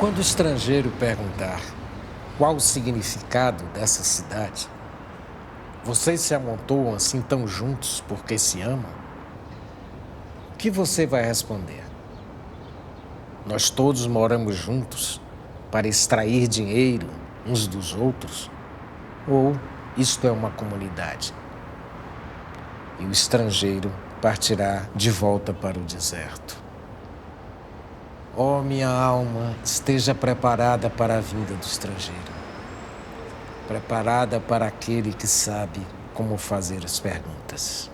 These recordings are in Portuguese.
Quando o estrangeiro perguntar qual o significado dessa cidade, vocês se amontoam assim tão juntos porque se amam? O que você vai responder? Nós todos moramos juntos para extrair dinheiro uns dos outros? Ou isto é uma comunidade? E o estrangeiro partirá de volta para o deserto. Ó, minha alma, esteja preparada para a vinda do estrangeiro. Preparada para aquele que sabe como fazer as perguntas.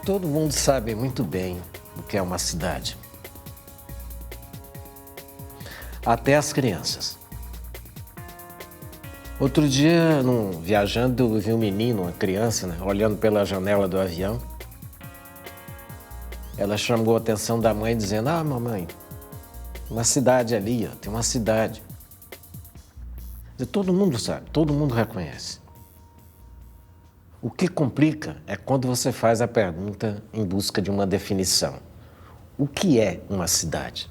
Todo mundo sabe muito bem o que é uma cidade. Até as crianças. Outro dia, viajando, eu vi um menino, uma criança, olhando pela janela do avião. Ela chamou a atenção da mãe, dizendo: "Ah, mamãe, uma cidade ali, ó, tem uma cidade." E todo mundo sabe, todo mundo reconhece. O que complica é quando você faz a pergunta em busca de uma definição. O que é uma cidade?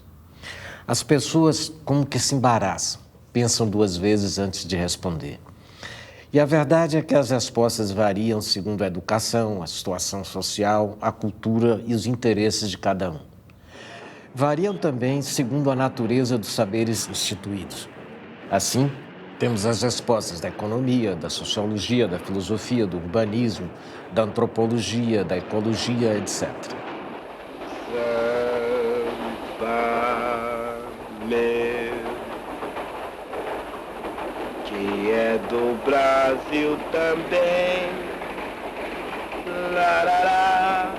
As pessoas como que se embaraçam, pensam duas vezes antes de responder. E a verdade é que as respostas variam segundo a educação, a situação social, a cultura e os interesses de cada um. Variam também segundo a natureza dos saberes instituídos. Assim, temos as respostas da economia, da sociologia, da filosofia, do urbanismo, da antropologia, da ecologia, etc. Que é do Brasil também. Larará.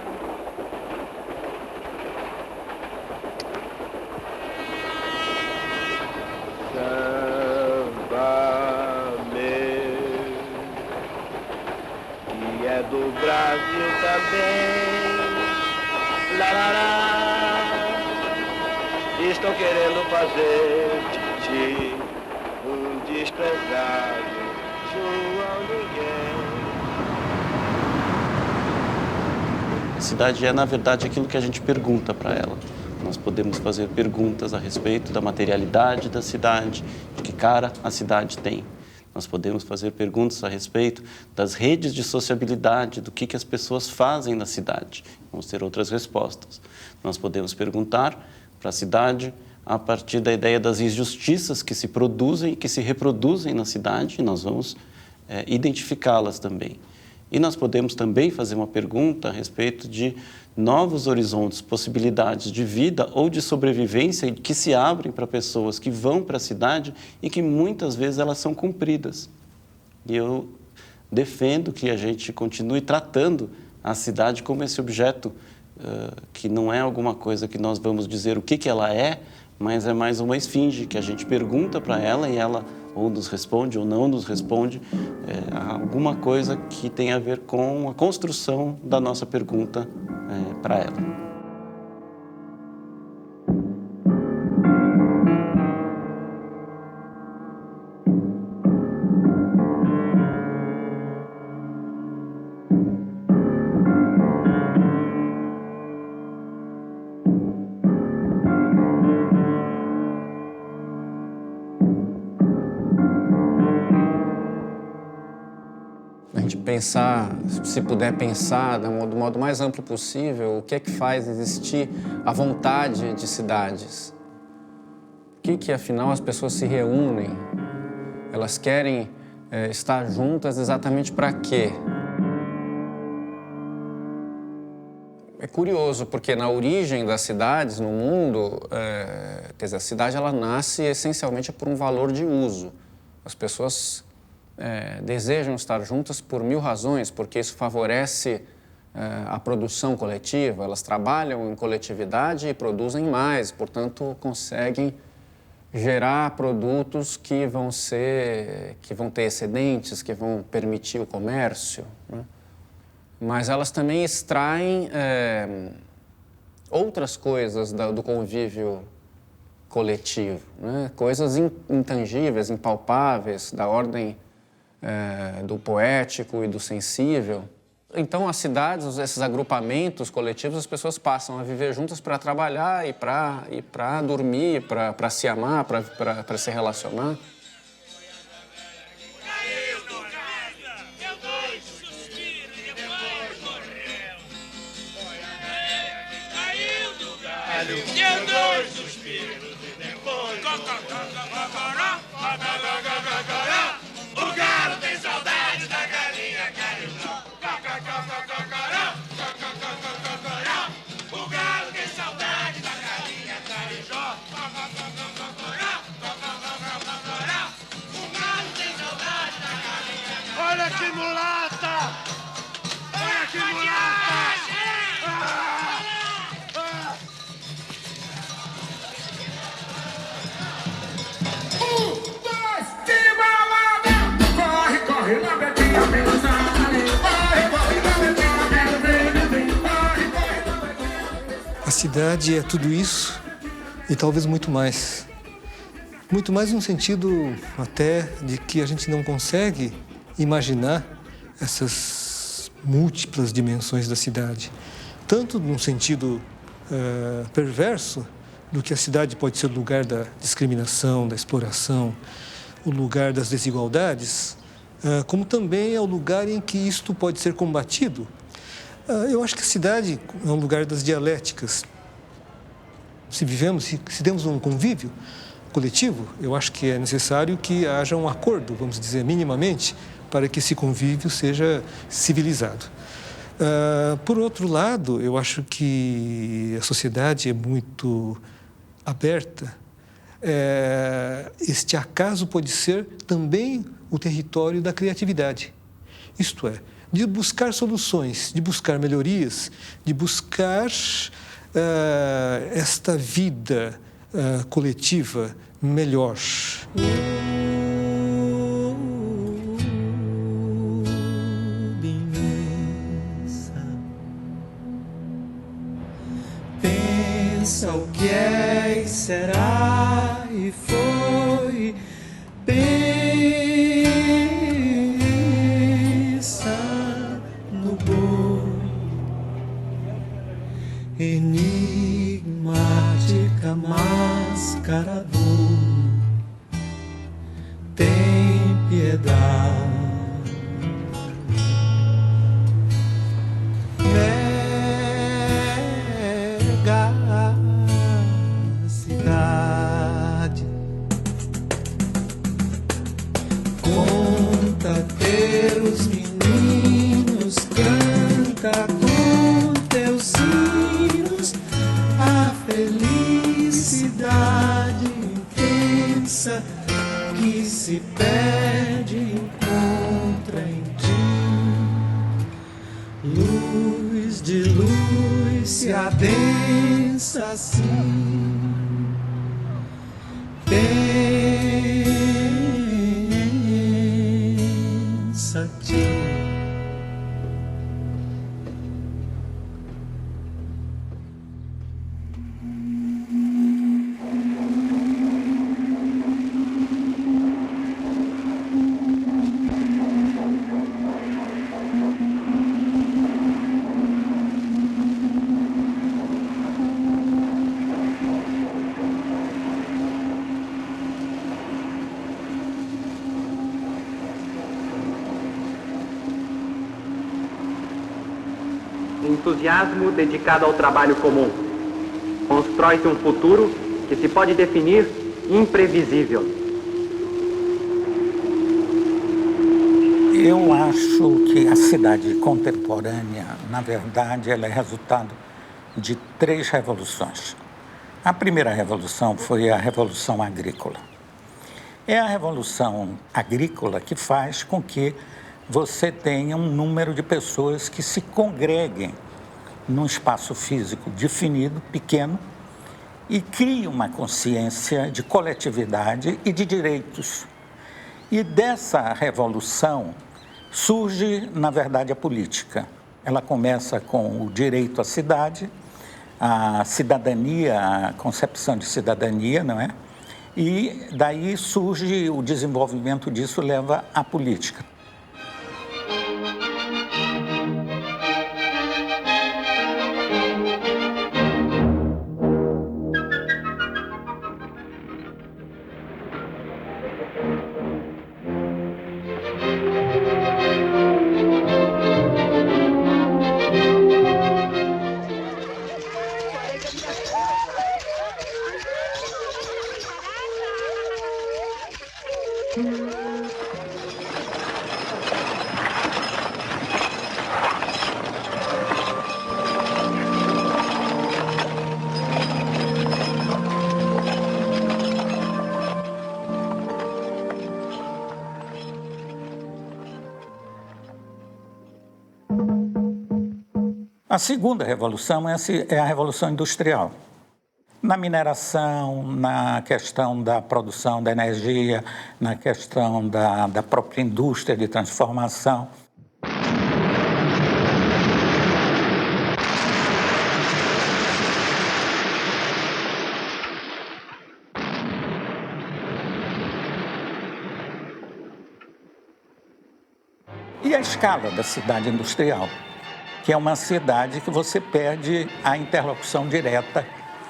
Do Brasil também. Larará. Estão querendo fazer titi, um desprezado João Ninguém. A cidade é, na verdade, aquilo que a gente pergunta para ela. Nós podemos fazer perguntas a respeito da materialidade da cidade, de que cara a cidade tem. Nós podemos fazer perguntas a respeito das redes de sociabilidade, do que as pessoas fazem na cidade. Vamos ter outras respostas. Nós podemos perguntar para a cidade a partir da ideia das injustiças que se produzem e que se reproduzem na cidade, e nós vamos identificá-las também. E nós podemos também fazer uma pergunta a respeito de novos horizontes, possibilidades de vida ou de sobrevivência que se abrem para pessoas que vão para a cidade e que muitas vezes elas são cumpridas. E eu defendo que a gente continue tratando a cidade como esse objeto, que não é alguma coisa que nós vamos dizer o que ela é, mas é mais uma esfinge que a gente pergunta para ela e ela ou nos responde ou não nos responde, alguma coisa que tem a ver com a construção da nossa pergunta para ela. A gente pensar, se puder pensar do modo mais amplo possível, o que é que faz existir a vontade de cidades? Por que afinal as pessoas se reúnem? Elas querem estar juntas exatamente para quê? É curioso, porque na origem das cidades no mundo, quer dizer, a cidade ela nasce essencialmente por um valor de uso. As pessoas desejam estar juntas por mil razões, porque isso favorece a produção coletiva. Elas trabalham em coletividade e produzem mais, portanto, conseguem gerar produtos que vão ter excedentes, que vão permitir o comércio, né? Mas elas também extraem outras coisas do convívio coletivo, né? Coisas intangíveis, impalpáveis, da ordem do poético e do sensível. Então, as cidades, esses agrupamentos coletivos, as pessoas passam a viver juntas para trabalhar e para dormir, para se amar, para se relacionar. Deu dois suspiros e depois o galo tem saudade da galinha carijó. O galo tem saudade da galinha carijó. O galo tem saudade da galinha carijó. Olha que mulata! Olha que mulata! A cidade é tudo isso e talvez muito mais. Muito mais no sentido até de que a gente não consegue imaginar essas múltiplas dimensões da cidade. Tanto num sentido perverso, do que a cidade pode ser o lugar da discriminação, da exploração, o lugar das desigualdades, como também é o lugar em que isto pode ser combatido. Eu acho que a cidade é um lugar das dialéticas. Se temos um convívio coletivo, eu acho que é necessário que haja um acordo, vamos dizer, minimamente, para que esse convívio seja civilizado. Por outro lado, eu acho que a sociedade é muito aberta. Este acaso pode ser também o território da criatividade. Isto é, de buscar soluções, de buscar melhorias, de buscar esta vida coletiva melhor. Pensa o que é e será e foi. Pensa no boi, enigmática máscara do tem piedade. Teus meninos, canta com teus sinos a felicidade intensa que se perde e encontra em ti. Luz de luz se adensa assim. entusiasmo dedicado ao trabalho comum. Constrói-se um futuro que se pode definir imprevisível. Eu acho que a cidade contemporânea, na verdade, ela é resultado de 3 revoluções. A primeira revolução foi a Revolução Agrícola. É a Revolução Agrícola que faz com que você tenha um número de pessoas que se congreguem num espaço físico definido, pequeno, e crie uma consciência de coletividade e de direitos. E dessa revolução surge, na verdade, a política. Ela começa com o direito à cidade, a cidadania, a concepção de cidadania, não é? E daí surge o desenvolvimento disso, leva à política. A segunda revolução é a revolução industrial. Na mineração, na questão da produção da energia, na questão da própria indústria de transformação. E a escala da cidade industrial, que é uma cidade que você perde a interlocução direta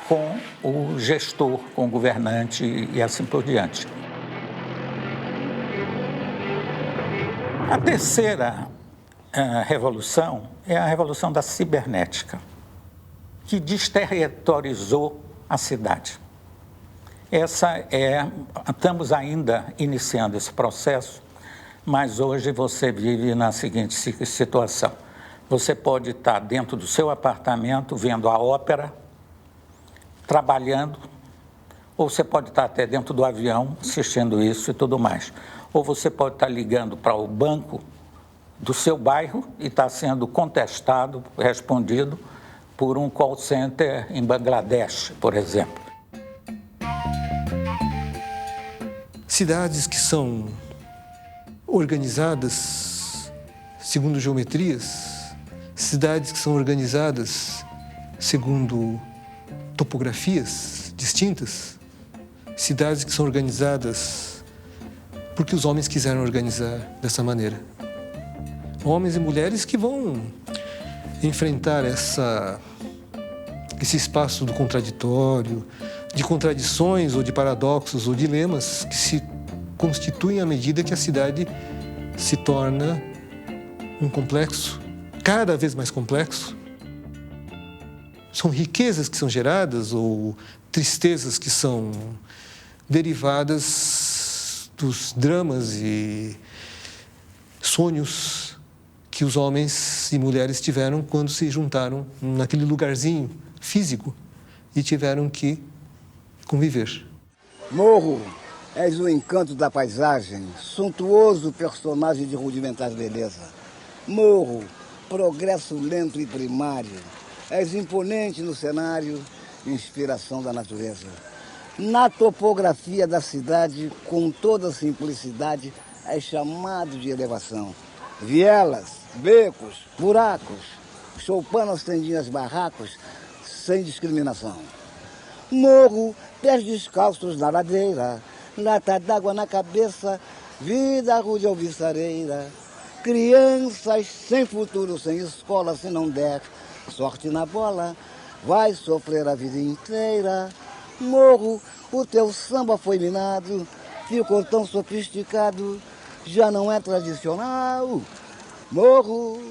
com o gestor, com o governante e assim por diante. A terceira revolução é a revolução da cibernética, que desterritorizou a cidade. Estamos ainda iniciando esse processo, mas hoje você vive na seguinte situação. Você pode estar dentro do seu apartamento vendo a ópera, trabalhando, ou você pode estar até dentro do avião assistindo isso e tudo mais. Ou você pode estar ligando para o banco do seu bairro e está sendo contestado, respondido por um call center em Bangladesh, por exemplo. Cidades que são organizadas segundo geometrias, cidades que são organizadas segundo topografias distintas, cidades que são organizadas porque os homens quiseram organizar dessa maneira. Homens e mulheres que vão enfrentar esse espaço do contraditório, de contradições ou de paradoxos ou dilemas que se constituem à medida que a cidade se torna um complexo, cada vez mais complexo. São riquezas que são geradas ou tristezas que são derivadas dos dramas e sonhos que os homens e mulheres tiveram quando se juntaram naquele lugarzinho físico e tiveram que conviver. Morro, és o encanto da paisagem, suntuoso personagem de rudimentar beleza. Morro, progresso lento e primário, és imponente no cenário, inspiração da natureza. Na topografia da cidade, com toda simplicidade, é chamado de elevação. Vielas, becos, buracos, choupanas, tendinhas, barracos, sem discriminação. Morro, pés descalços na ladeira, lata d'água na cabeça, vida rude alvissareira. Crianças sem futuro, sem escola, se não der sorte na bola, vai sofrer a vida inteira. Morro, o teu samba foi minado, ficou tão sofisticado, já não é tradicional. Morro,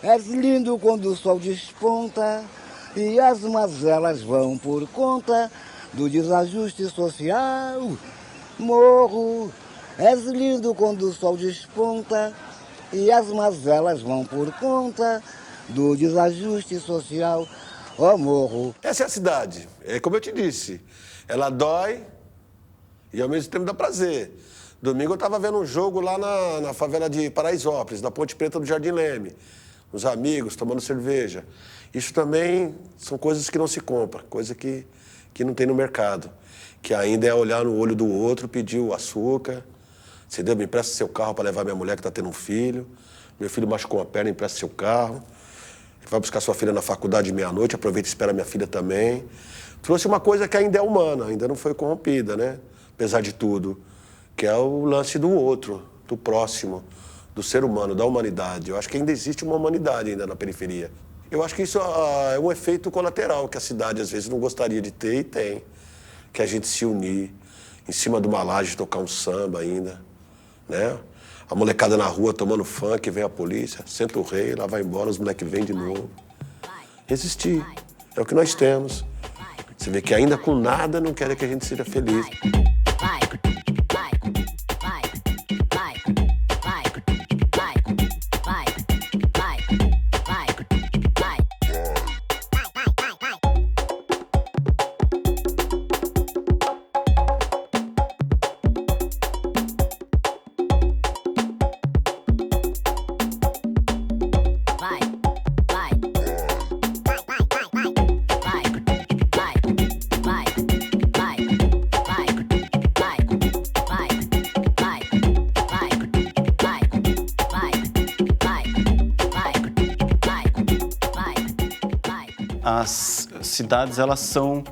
És lindo quando o sol desponta e as mazelas vão por conta do desajuste social. Morro, és lindo quando o sol desponta e as mazelas vão por conta do desajuste social. Ó morro. Essa é a cidade. É como eu te disse, ela dói e ao mesmo tempo dá prazer. Domingo eu estava vendo um jogo lá na favela de Paraisópolis, na Ponte Preta do Jardim Leme. Os amigos tomando cerveja. Isso também são coisas que não se compram, coisa que não tem no mercado. Que ainda é olhar no olho do outro, pedir o açúcar. Entendeu? Me empresta seu carro para levar minha mulher que está tendo um filho. Meu filho machucou uma perna, empresta seu carro. Vai buscar sua filha na faculdade meia-noite, aproveita e espera minha filha também. Trouxe uma coisa que ainda é humana, ainda não foi corrompida, né? Apesar de tudo, que é o lance do outro, do próximo, do ser humano, da humanidade. Eu acho que ainda existe uma humanidade ainda na periferia. Eu acho que isso é um efeito colateral que a cidade às vezes não gostaria de ter e tem. Que é a gente se unir em cima de uma laje, tocar um samba ainda, né? A molecada na rua tomando funk, vem a polícia, senta o rei, lá vai embora, os moleques vêm de novo. Resistir, é o que nós temos. Você vê que ainda com nada não querem que a gente seja feliz. As cidades, elas são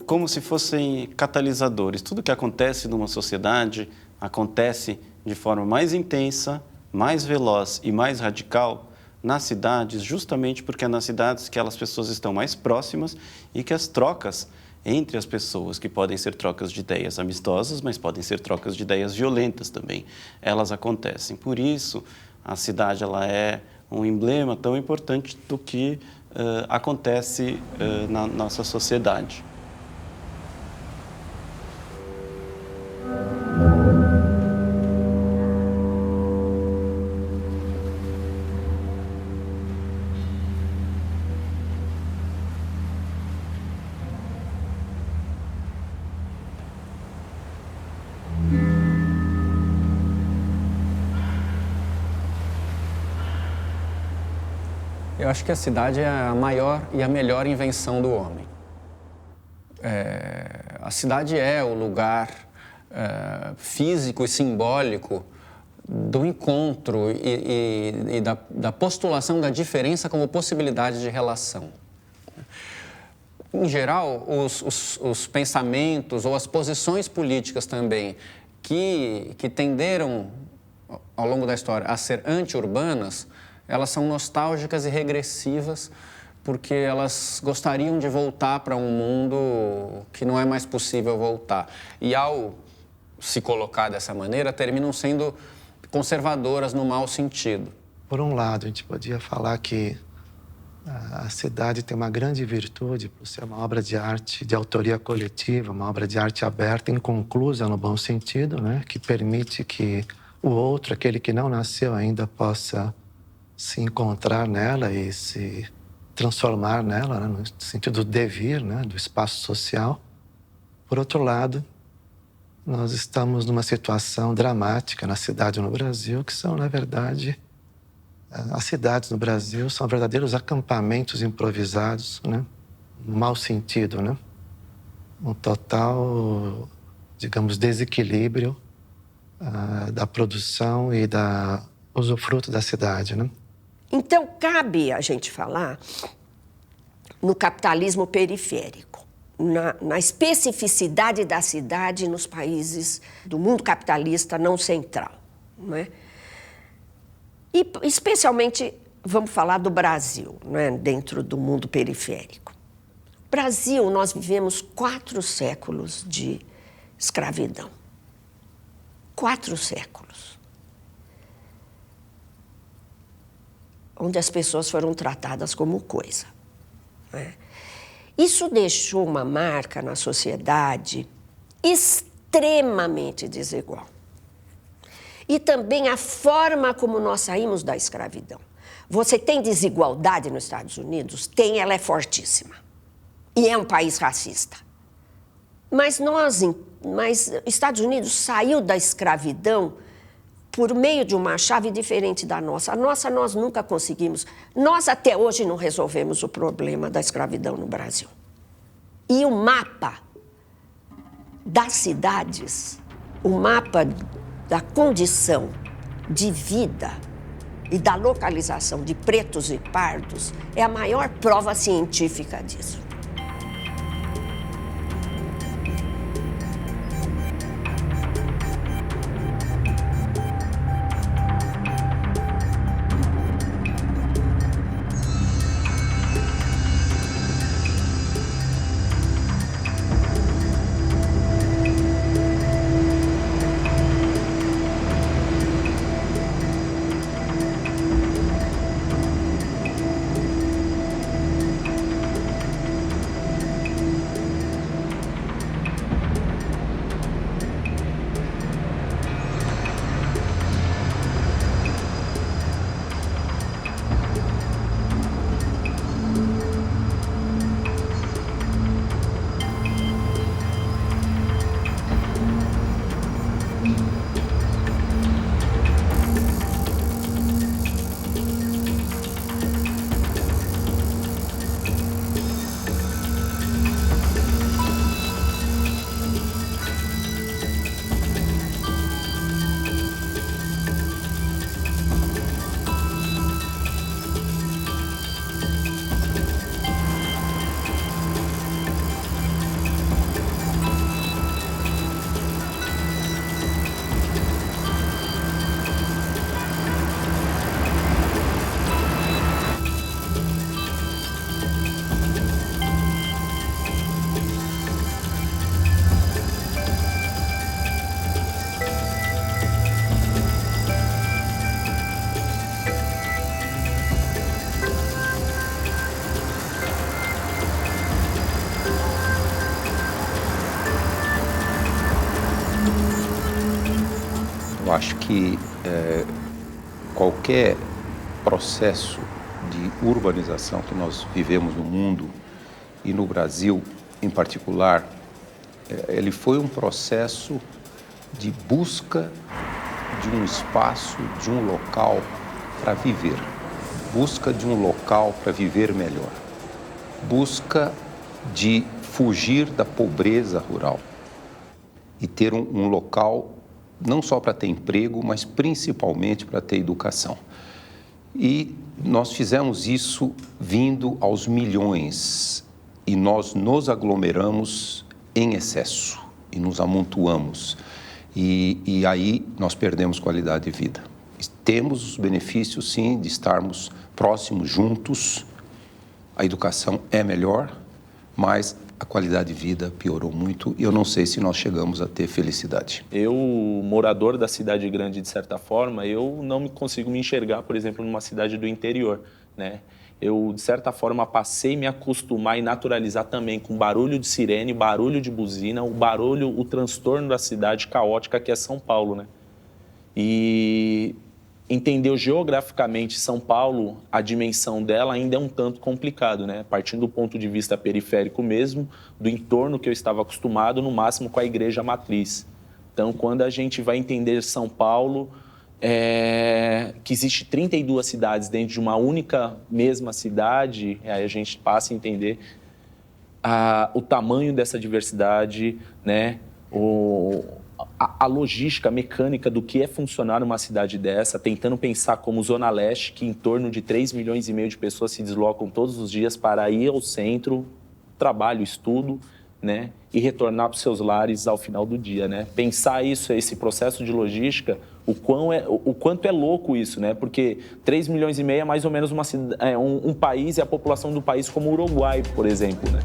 como se fossem catalisadores. Tudo que acontece numa sociedade acontece de forma mais intensa, mais veloz e mais radical nas cidades, justamente porque é nas cidades que as pessoas estão mais próximas e que as trocas entre as pessoas, que podem ser trocas de ideias amistosas, mas podem ser trocas de ideias violentas também, elas acontecem. Por isso, a cidade ela é um emblema tão importante do que acontece na nossa sociedade. Eu acho que a cidade é a maior e a melhor invenção do homem. A cidade é o lugar físico e simbólico do encontro e da postulação da diferença como possibilidade de relação. Em geral, os pensamentos ou as posições políticas também que tenderam, ao longo da história, a ser anti-urbanas, elas são nostálgicas e regressivas porque elas gostariam de voltar para um mundo que não é mais possível voltar. E ao se colocar dessa maneira, terminam sendo conservadoras no mau sentido. Por um lado, a gente podia falar que a cidade tem uma grande virtude por ser uma obra de arte de autoria coletiva, uma obra de arte aberta, inconclusa no bom sentido, né? Que permite que o outro, aquele que não nasceu ainda, possa se encontrar nela e se transformar nela, né? No sentido do devir, né? Do espaço social. Por outro lado, nós estamos numa situação dramática na cidade no Brasil, que são, na verdade, as cidades no Brasil são verdadeiros acampamentos improvisados, né? No mau sentido, né? Um total, digamos, desequilíbrio da produção e da usufruto da cidade, né? Então, cabe a gente falar no capitalismo periférico, na especificidade da cidade nos países do mundo capitalista não central, não é? E, especialmente, vamos falar do Brasil, né, dentro do mundo periférico. Brasil, nós vivemos 4 séculos de escravidão. 4 séculos. onde as pessoas foram tratadas como coisa, né? Isso deixou uma marca na sociedade extremamente desigual. E também a forma como nós saímos da escravidão. Você tem desigualdade nos Estados Unidos? Tem, ela é fortíssima. E é um país racista. Mas Estados Unidos saiu da escravidão por meio de uma chave diferente da nossa. A nossa nós nunca conseguimos. Nós até hoje não resolvemos o problema da escravidão no Brasil. E o mapa das cidades, o mapa da condição de vida e da localização de pretos e pardos é a maior prova científica disso. Eu acho que qualquer processo de urbanização que nós vivemos no mundo e no Brasil em particular, ele foi um processo de busca de um espaço, de um local para viver, busca de um local para viver melhor, busca de fugir da pobreza rural e ter um local não só para ter emprego, mas principalmente para ter educação. E nós fizemos isso vindo aos milhões e nós nos aglomeramos em excesso e nos amontoamos. E aí nós perdemos qualidade de vida. Temos os benefícios, sim, de estarmos próximos, juntos. A educação é melhor, mas a qualidade de vida piorou muito e eu não sei se nós chegamos a ter felicidade. Eu, morador da cidade grande, de certa forma, eu não consigo me enxergar, por exemplo, numa cidade do interior, né? Eu, de certa forma, passei a me acostumar e naturalizar também com barulho de sirene, barulho de buzina, o transtorno da cidade caótica que é São Paulo, né? E entender geograficamente São Paulo, a dimensão dela ainda é um tanto complicado, né? Partindo do ponto de vista periférico mesmo, do entorno que eu estava acostumado, no máximo com a igreja matriz. Então, quando a gente vai entender São Paulo, que existe 32 cidades dentro de uma única mesma cidade, aí a gente passa a entender o tamanho dessa diversidade, né? A logística, a mecânica do que é funcionar numa cidade dessa, tentando pensar como Zona Leste, que em torno de 3,5 milhões de pessoas se deslocam todos os dias para ir ao centro, trabalho, estudo, né? E retornar para os seus lares ao final do dia, né? Pensar isso, esse processo de logística, o quanto é louco isso, né? Porque 3,5 milhões é mais ou menos um país e a população do país como o Uruguai, por exemplo, né?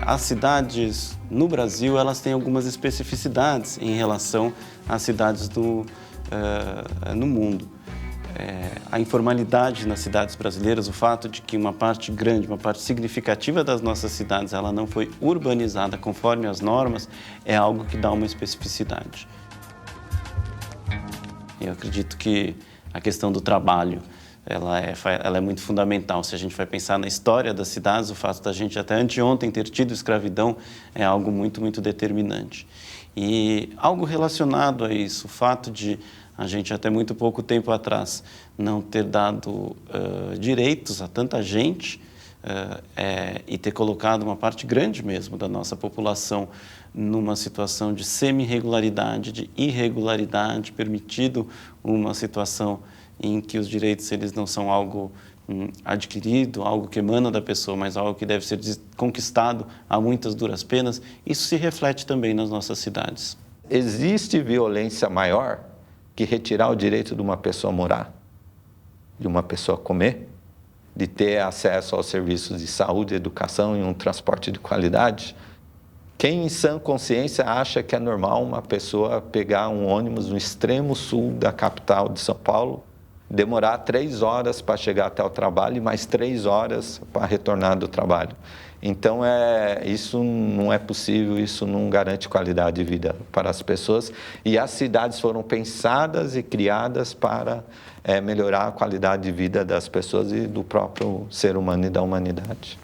As cidades no Brasil, elas têm algumas especificidades em relação às cidades no mundo. A informalidade nas cidades brasileiras, o fato de que uma parte grande, uma parte significativa das nossas cidades, ela não foi urbanizada conforme as normas, é algo que dá uma especificidade. Eu acredito que a questão do trabalho, ela é muito fundamental. Se a gente vai pensar na história das cidades, o fato da gente até anteontem ter tido escravidão é algo muito, muito determinante. E algo relacionado a isso, o fato de a gente até muito pouco tempo atrás não ter dado direitos a tanta gente e ter colocado uma parte grande mesmo da nossa população numa situação de semi-regularidade, de irregularidade, permitido uma situação em que os direitos eles não são algo adquirido, algo que emana da pessoa, mas algo que deve ser conquistado a muitas duras penas, isso se reflete também nas nossas cidades. Existe violência maior que retirar o direito de uma pessoa morar, de uma pessoa comer, de ter acesso aos serviços de saúde, educação e um transporte de qualidade? Quem em sã consciência acha que é normal uma pessoa pegar um ônibus no extremo sul da capital de São Paulo, demorar 3 horas para chegar até o trabalho e mais 3 horas para retornar do trabalho? Então, isso não é possível, isso não garante qualidade de vida para as pessoas. E as cidades foram pensadas e criadas para melhorar a qualidade de vida das pessoas e do próprio ser humano e da humanidade.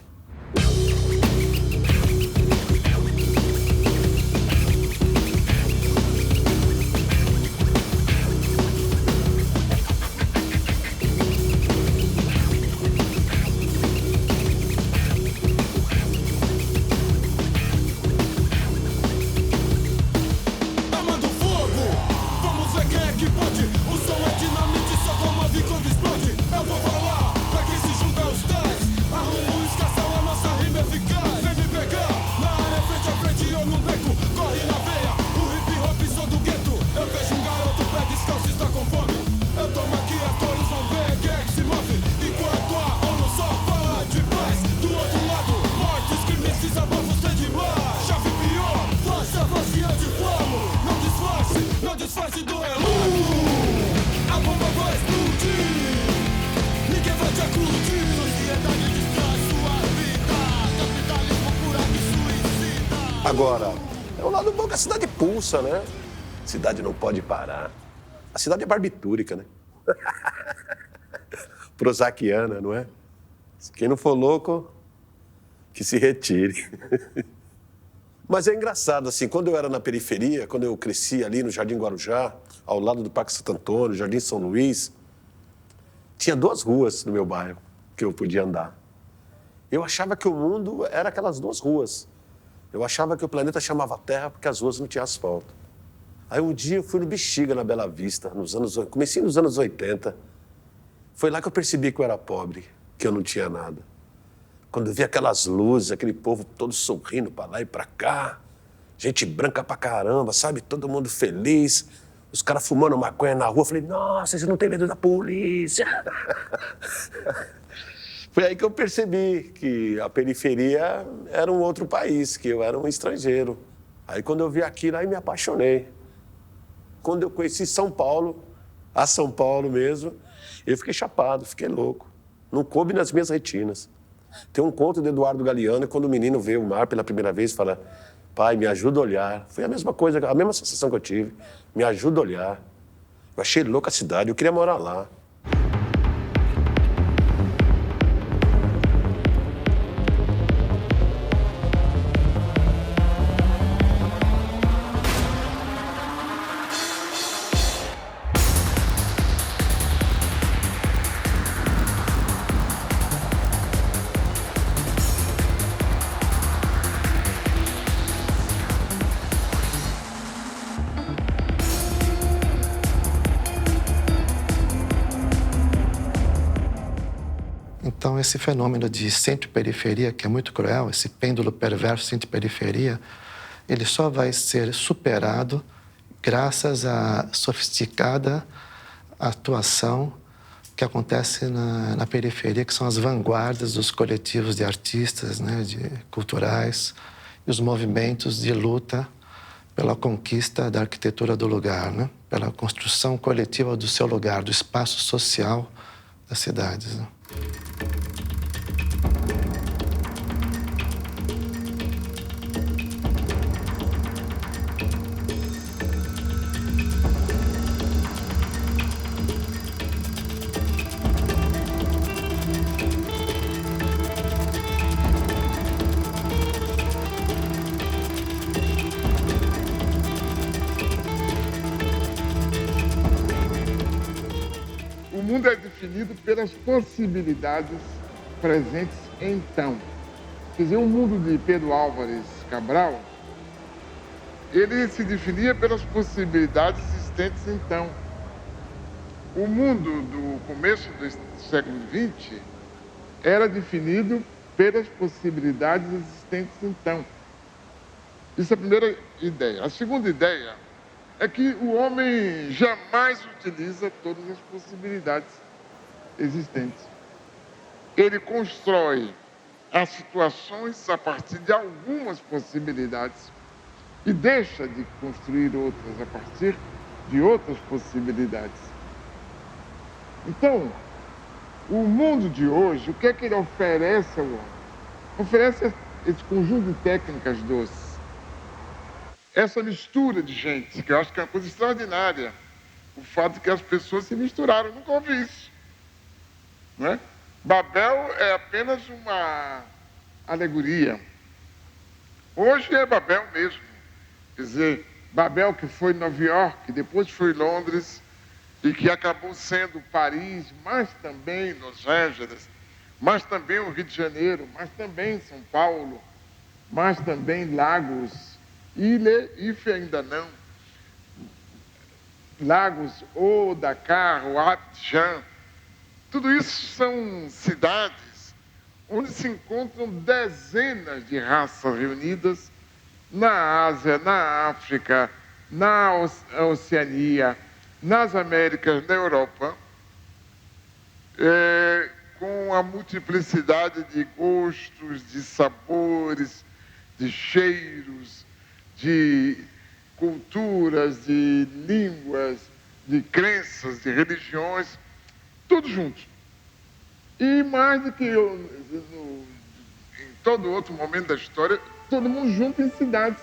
Agora, é um lado bom que a cidade pulsa, né? A cidade não pode parar. A cidade é barbitúrica, né? Prozaquiana, não é? Quem não for louco, que se retire. Mas é engraçado, assim, quando eu era na periferia, quando eu cresci ali no Jardim Guarujá, ao lado do Parque Santo Antônio, Jardim São Luís, tinha 2 ruas no meu bairro que eu podia andar. Eu achava que o mundo era aquelas 2 ruas. Eu achava que o planeta chamava Terra porque as ruas não tinham asfalto. Aí um dia eu fui no Bexiga, na Bela Vista, comecinho dos anos 80. Foi lá que eu percebi que eu era pobre, que eu não tinha nada. Quando eu vi aquelas luzes, aquele povo todo sorrindo para lá e para cá, gente branca pra caramba, sabe? Todo mundo feliz, os caras fumando maconha na rua. Eu falei, nossa, você não tem medo da polícia? Foi aí que eu percebi que a periferia era um outro país, que eu era um estrangeiro. Aí quando eu vi aquilo, aí me apaixonei. Quando eu conheci São Paulo, a São Paulo mesmo, eu fiquei chapado, fiquei louco. Não coube nas minhas retinas. Tem um conto de Eduardo Galeano, quando o menino vê o mar pela primeira vez, fala, pai, me ajuda a olhar. Foi a mesma coisa, a mesma sensação que eu tive. Me ajuda a olhar. Eu achei louca a cidade, eu queria morar lá. Então, esse fenômeno de centro-periferia, que é muito cruel, esse pêndulo perverso centro-periferia, ele só vai ser superado graças à sofisticada atuação que acontece na periferia, que são as vanguardas dos coletivos de artistas, né, culturais, e os movimentos de luta pela conquista da arquitetura do lugar, né? Pela construção coletiva do seu lugar, do espaço social das cidades. Né? O mundo é definido pelas possibilidades presentes então. Quer dizer, o mundo de Pedro Álvares Cabral, ele se definia pelas possibilidades existentes então. O mundo do começo do século XX era definido pelas possibilidades existentes então. Isso é a primeira ideia. A segunda ideia é que o homem jamais utiliza todas as possibilidades existentes. Ele constrói as situações a partir de algumas possibilidades e deixa de construir outras a partir de outras possibilidades. Então, o mundo de hoje, o que é que ele oferece ao homem? Oferece esse conjunto de técnicas doces. Essa mistura de gente, que eu acho que é uma coisa extraordinária. O fato de que as pessoas se misturaram, eu nunca ouvi isso. Não é? Babel é apenas uma alegoria. Hoje é Babel mesmo. Quer dizer, Babel que foi Nova York, depois foi Londres, e que acabou sendo Paris, mas também Los Angeles, mas também o Rio de Janeiro, mas também São Paulo, mas também Lagos, Ife ainda não, Lagos ou Dakar ou Abidjan. Tudo isso são cidades onde se encontram dezenas de raças reunidas na Ásia, na África, na Oceania, nas Américas, na Europa, com a multiplicidade de gostos, de sabores, de cheiros, de culturas, de línguas, de crenças, de religiões, tudo junto. E mais do que em todo outro momento da história, todo mundo junto em cidades.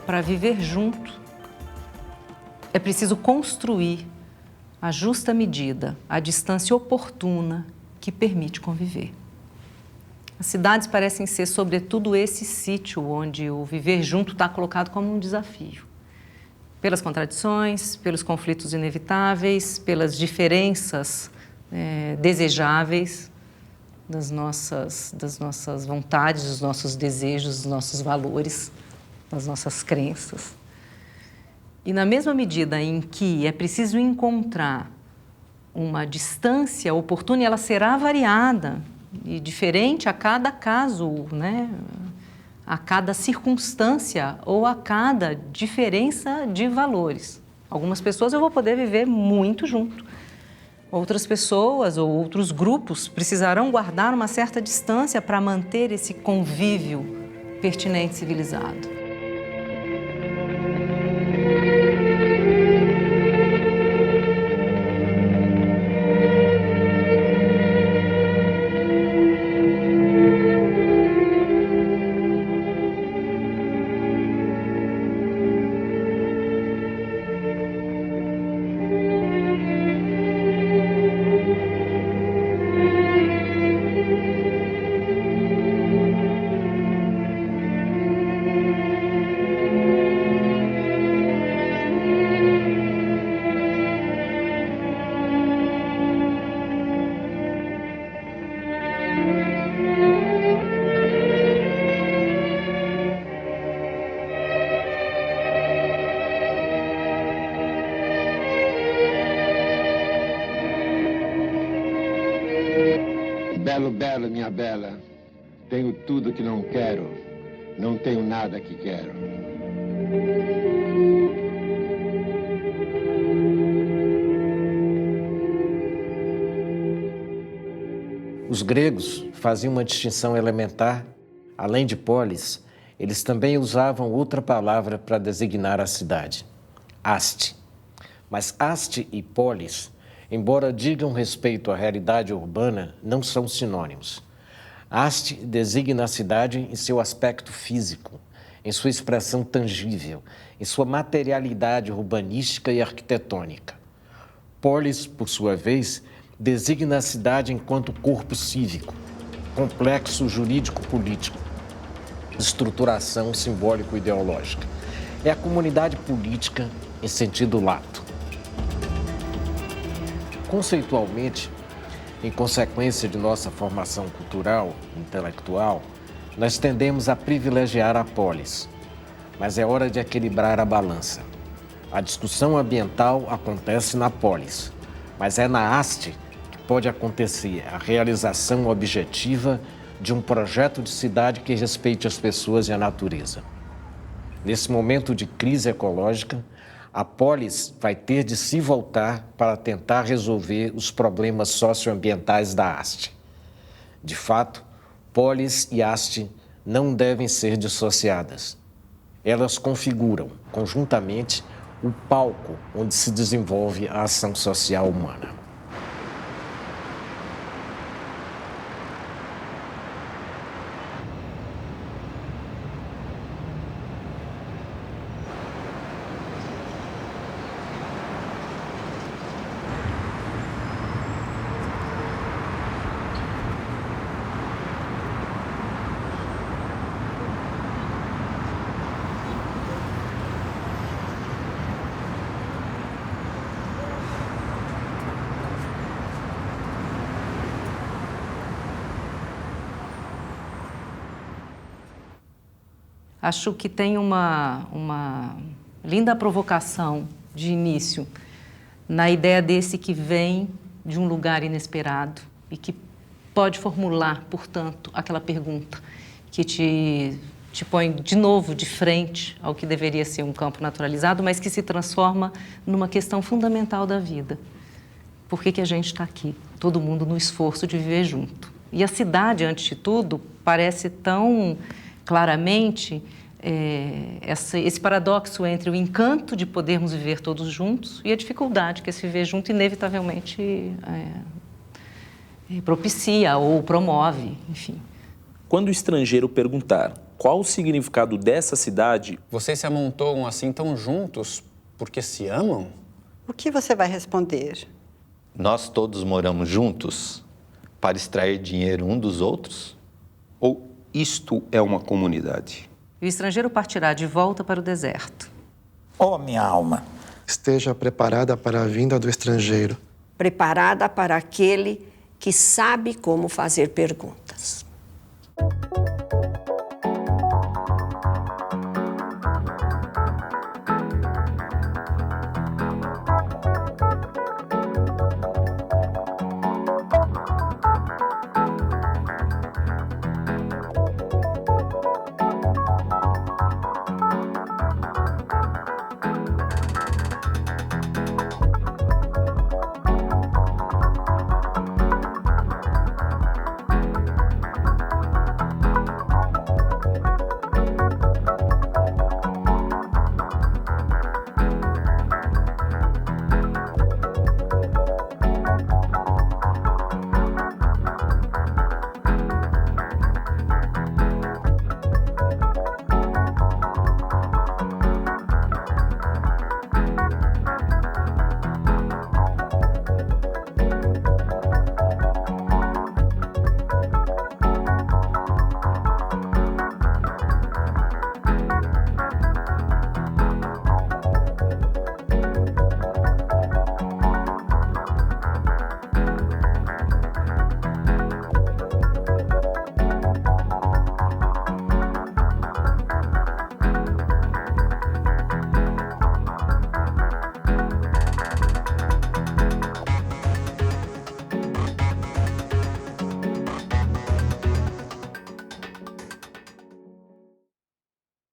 Para viver junto, é preciso construir a justa medida, a distância oportuna que permite conviver. As cidades parecem ser, sobretudo, esse sítio onde o viver junto está colocado como um desafio. Pelas contradições, pelos conflitos inevitáveis, pelas diferenças desejáveis das nossas vontades, dos nossos desejos, dos nossos valores, das nossas crenças. E na mesma medida em que é preciso encontrar uma distância oportuna, ela será variada e diferente a cada caso, né? A cada circunstância ou a cada diferença de valores. Algumas pessoas eu vou poder viver muito junto. Outras pessoas ou outros grupos precisarão guardar uma certa distância para manter esse convívio pertinente e civilizado. Belo, belo, minha bela, tenho tudo que não quero, não tenho nada que quero. Os gregos faziam uma distinção elementar. Além de polis, eles também usavam outra palavra para designar a cidade, Asti. Mas Asti e polis, embora digam respeito à realidade urbana, não são sinônimos. Asti designa a cidade em seu aspecto físico, em sua expressão tangível, em sua materialidade urbanística e arquitetônica. Polis, por sua vez, designa a cidade enquanto corpo cívico, complexo jurídico-político, estruturação simbólico-ideológica. É a comunidade política em sentido lato. Conceitualmente, em consequência de nossa formação cultural e intelectual, nós tendemos a privilegiar a polis, mas é hora de equilibrar a balança. A discussão ambiental acontece na polis, mas é na haste que pode acontecer a realização objetiva de um projeto de cidade que respeite as pessoas e a natureza. Nesse momento de crise ecológica, a polis vai ter de se voltar para tentar resolver os problemas socioambientais da haste. De fato, polis e haste não devem ser dissociadas. Elas configuram, conjuntamente, o palco onde se desenvolve a ação social humana. Acho que tem uma linda provocação de início na ideia desse que vem de um lugar inesperado e que pode formular, portanto, aquela pergunta que te põe de novo de frente ao que deveria ser um campo naturalizado, mas que se transforma numa questão fundamental da vida. Por que a gente está aqui? Todo mundo no esforço de viver junto. E a cidade, antes de tudo, parece tão claramente esse paradoxo entre o encanto de podermos viver todos juntos e a dificuldade que esse viver junto inevitavelmente propicia ou promove, enfim. Quando o estrangeiro perguntar qual o significado dessa cidade... Vocês se amontoam assim tão juntos porque se amam? O que você vai responder? Nós todos moramos juntos para extrair dinheiro um dos outros? Ou isto é uma comunidade? E o estrangeiro partirá de volta para o deserto. Oh, minha alma! Esteja preparada para a vinda do estrangeiro. Preparada para aquele que sabe como fazer perguntas.